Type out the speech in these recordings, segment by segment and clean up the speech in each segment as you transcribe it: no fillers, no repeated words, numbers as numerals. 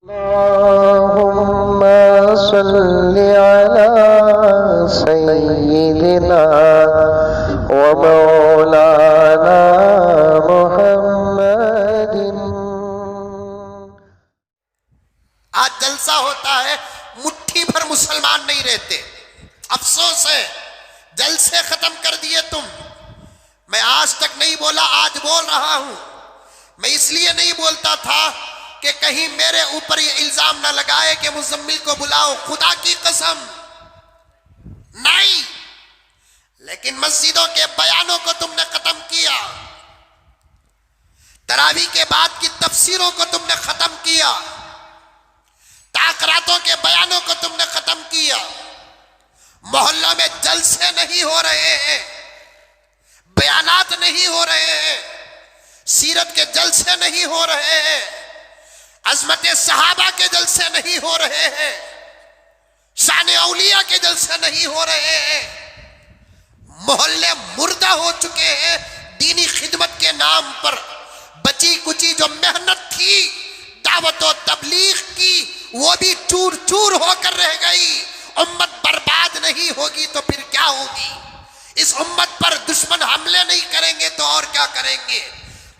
اللهم صل على سيدنا ومولانا محمد۔ آج جلسہ ہوتا ہے، مٹھی بھر مسلمان نہیں رہتے، افسوس ہے، جلسے ختم کر دیے تم۔ میں آج تک نہیں بولا، آج بول رہا ہوں۔ میں اس لیے نہیں بولتا تھا کہ کہیں میرے اوپر یہ الزام نہ لگائے کہ مزمل کو بلاؤ، خدا کی قسم نہیں، لیکن مسجدوں کے بیانوں کو تم نے ختم کیا، تراویح کے بعد کی تفسیروں کو تم نے ختم کیا، تاقراتوں کے بیانوں کو تم نے ختم کیا، محلوں میں جلسے نہیں ہو رہے ہیں، بیانات نہیں ہو رہے ہیں، سیرت کے جلسے نہیں ہو رہے ہیں، عظمت صحابہ کے جلسے نہیں ہو رہے ہیں، شان اولیاء کے جلسے نہیں ہو رہے ہیں، محلے مردہ ہو چکے ہیں۔ دینی خدمت کے نام پر بچی کچی جو محنت تھی دعوت و تبلیغ کی، وہ بھی چور چور ہو کر رہ گئی۔ امت برباد نہیں ہوگی تو پھر کیا ہوگی؟ اس امت پر دشمن حملے نہیں کریں گے تو اور کیا کریں گے؟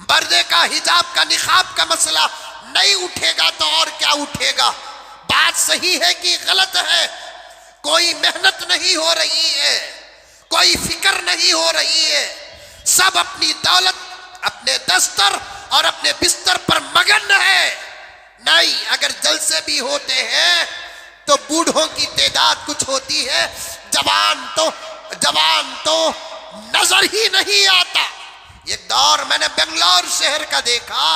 پردے کا، حجاب کا، نقاب کا مسئلہ نہیں اٹھے گا تو اور کیا اٹھے گا؟ بات صحیح ہے کہ غلط ہے؟ کوئی محنت نہیں ہو رہی ہے، کوئی فکر نہیں ہو رہی ہے، سب اپنی دولت، اپنے دستر اور اپنے بستر پر مگن ہے۔ نہیں، اگر جلسے بھی ہوتے ہیں تو بوڑھوں کی تعداد کچھ ہوتی ہے، جوان تو نظر ہی نہیں آتا۔ ایک دور میں نے بنگلور شہر کا دیکھا،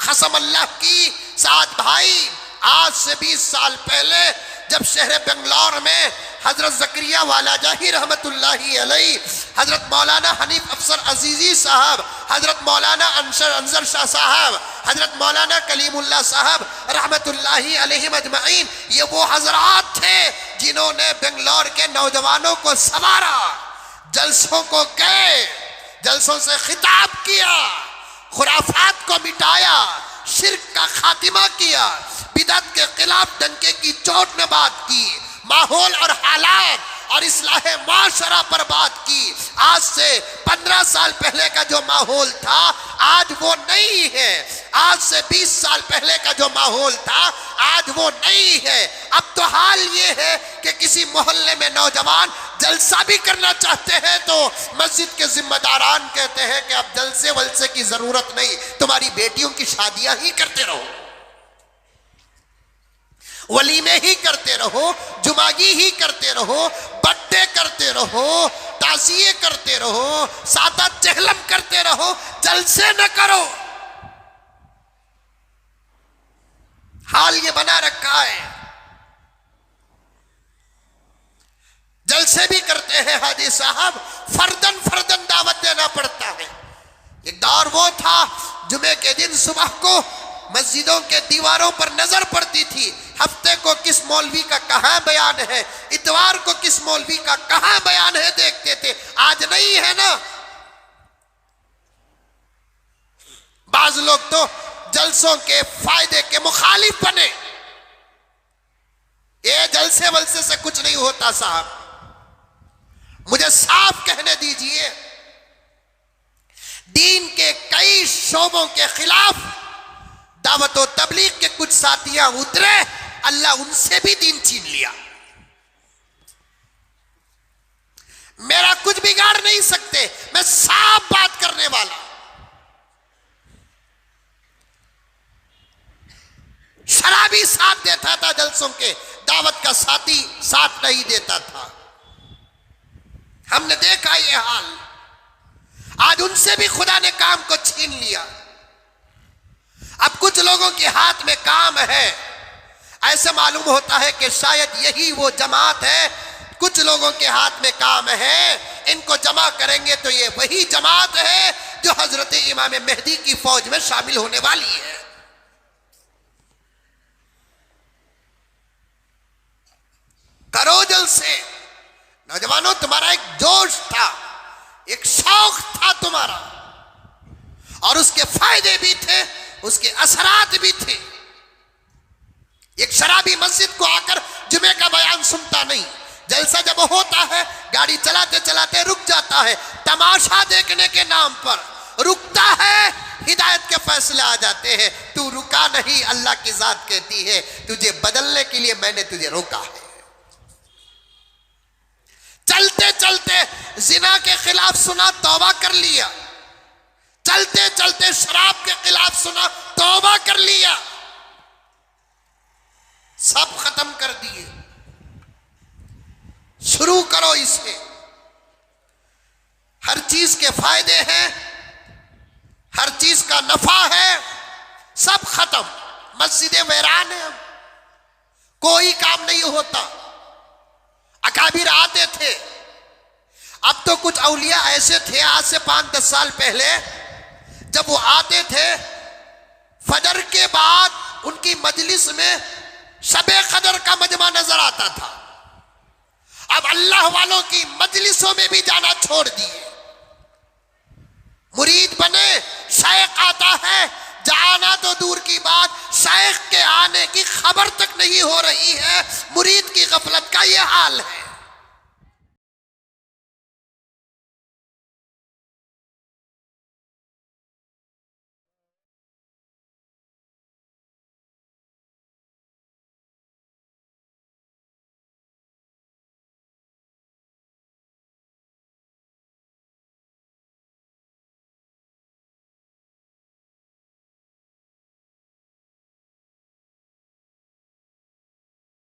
قسم اللہ کی سعد بھائی، آج سے 20 سال پہلے جب شہر بنگلور میں حضرت زکریا والا جاہی رحمت اللہ علیہ، حضرت مولانا حنیف افسر عزیزی صاحب، حضرت مولانا انصر شاہ صاحب، حضرت مولانا کلیم اللہ صاحب رحمت اللہ علیہ مجمعین، یہ وہ حضرات تھے جنہوں نے بنگلور کے نوجوانوں کو سنوارا، جلسوں کو گئے، جلسوں سے خطاب کیا، خرافات کو مٹایا، شرک کا خاتمہ کیا، بدعت کے خلاف ڈنکے کی چوٹ میں بات کی، ماحول اور حالات اور اصلاح معاشرہ پر بات کی۔ آج سے 15 سال پہلے کا جو ماحول تھا آج وہ نہیں ہے، آج سے 20 سال پہلے کا جو ماحول تھا آج وہ نہیں ہے۔ اب تو حال یہ ہے کہ کسی محلے میں نوجوان جلسہ بھی کرنا چاہتے ہیں تو مسجد کے ذمہ داران کہتے ہیں کہ اب جلسے ولسے کی ضرورت نہیں، تمہاری بیٹیوں کی شادیاں ہی کرتے رہو، ولیمے ہی کرتے رہو، جمعگی ہی کرتے رہو، بڈے کرتے رہو، تعزیے کرتے رہو، سادہ چہلم کرتے رہو، جلسے نہ کرو۔ حال یہ بنا رکھا ہے۔ جلسے بھی کرتے ہیں حاجی صاحب، فردن فردن دعوت دینا پڑتا ہے۔ ایک دور وہ تھا جمعے کے دن صبح کو مسجدوں کے دیواروں پر نظر پڑتی تھی، ہفتے کو کس مولوی کا کہاں بیان ہے، اتوار کو کس مولوی کا کہاں بیان ہے، دیکھتے تھے۔ آج نہیں ہے نا۔ بعض لوگ تو جلسوں کے فائدے کے مخالف بنے۔ یہ جلسے ولسے سے کچھ نہیں ہوتا صاحب، مجھے صاف کہنے دیجئے، دین کے کئی شعبوں کے خلاف دعوت و تبلیغ کے کچھ ساتھیاں اترے، اللہ ان سے بھی دین چھین لیا۔ میرا کچھ بگاڑ نہیں سکتے، میں صاف بات کرنے والا۔ شرابی ساتھ دیتا تھا جلسوں کے، دعوت کا ساتھی ساتھ نہیں دیتا تھا۔ ہم نے دیکھا یہ حال، آج ان سے بھی خدا نے کام کو چھین لیا۔ اب کچھ لوگوں کے ہاتھ میں کام ہے، ایسے معلوم ہوتا ہے کہ شاید یہی وہ جماعت ہے، کچھ لوگوں کے ہاتھ میں کام ہے، ان کو جمع کریں گے تو یہ وہی جماعت ہے جو حضرت امام مہدی کی فوج میں شامل ہونے والی ہے۔ کرو جلسے، نوجوانوں، تمہارا ایک جوش تھا، ایک شوق تھا تمہارا، اور اس کے فائدے بھی تھے، اس کے اثرات بھی تھے۔ بھی مسجد کو آ کر جمعے کا بیان سنتا نہیں، جلسہ جب ہوتا ہے گاڑی چلاتے چلاتے رک جاتا ہے، تماشا دیکھنے کے نام پر رکتا ہے، ہدایت کے فیصلے آ جاتے ہیں، تو رکا نہیں، اللہ کی ذات کہتی ہے تجھے بدلنے کے لیے میں نے تجھے روکا ہے۔ چلتے چلتے زنا کے خلاف سنا، توبہ کر لیا، چلتے چلتے شراب کے خلاف سنا، توبہ کر لیا، سب ختم کر دیے، شروع کرو اسے۔ ہر چیز کے فائدے ہیں، ہر چیز کا نفع ہے، سب ختم، مسجدیں ویران ہیں، کوئی کام نہیں ہوتا۔ اکابر آتے تھے، اب تو کچھ اولیاء ایسے تھے آج سے 5-10 سال پہلے، جب وہ آتے تھے فجر کے بعد ان کی مجلس میں شب قدر کا مجمع نظر آتا تھا، اب اللہ والوں کی مجلسوں میں بھی جانا چھوڑ دیے، مرید بنے، شیخ آتا ہے، جانا تو دور کی بات، شیخ کے آنے کی خبر تک نہیں ہو رہی ہے، مرید کی غفلت کا یہ حال ہے۔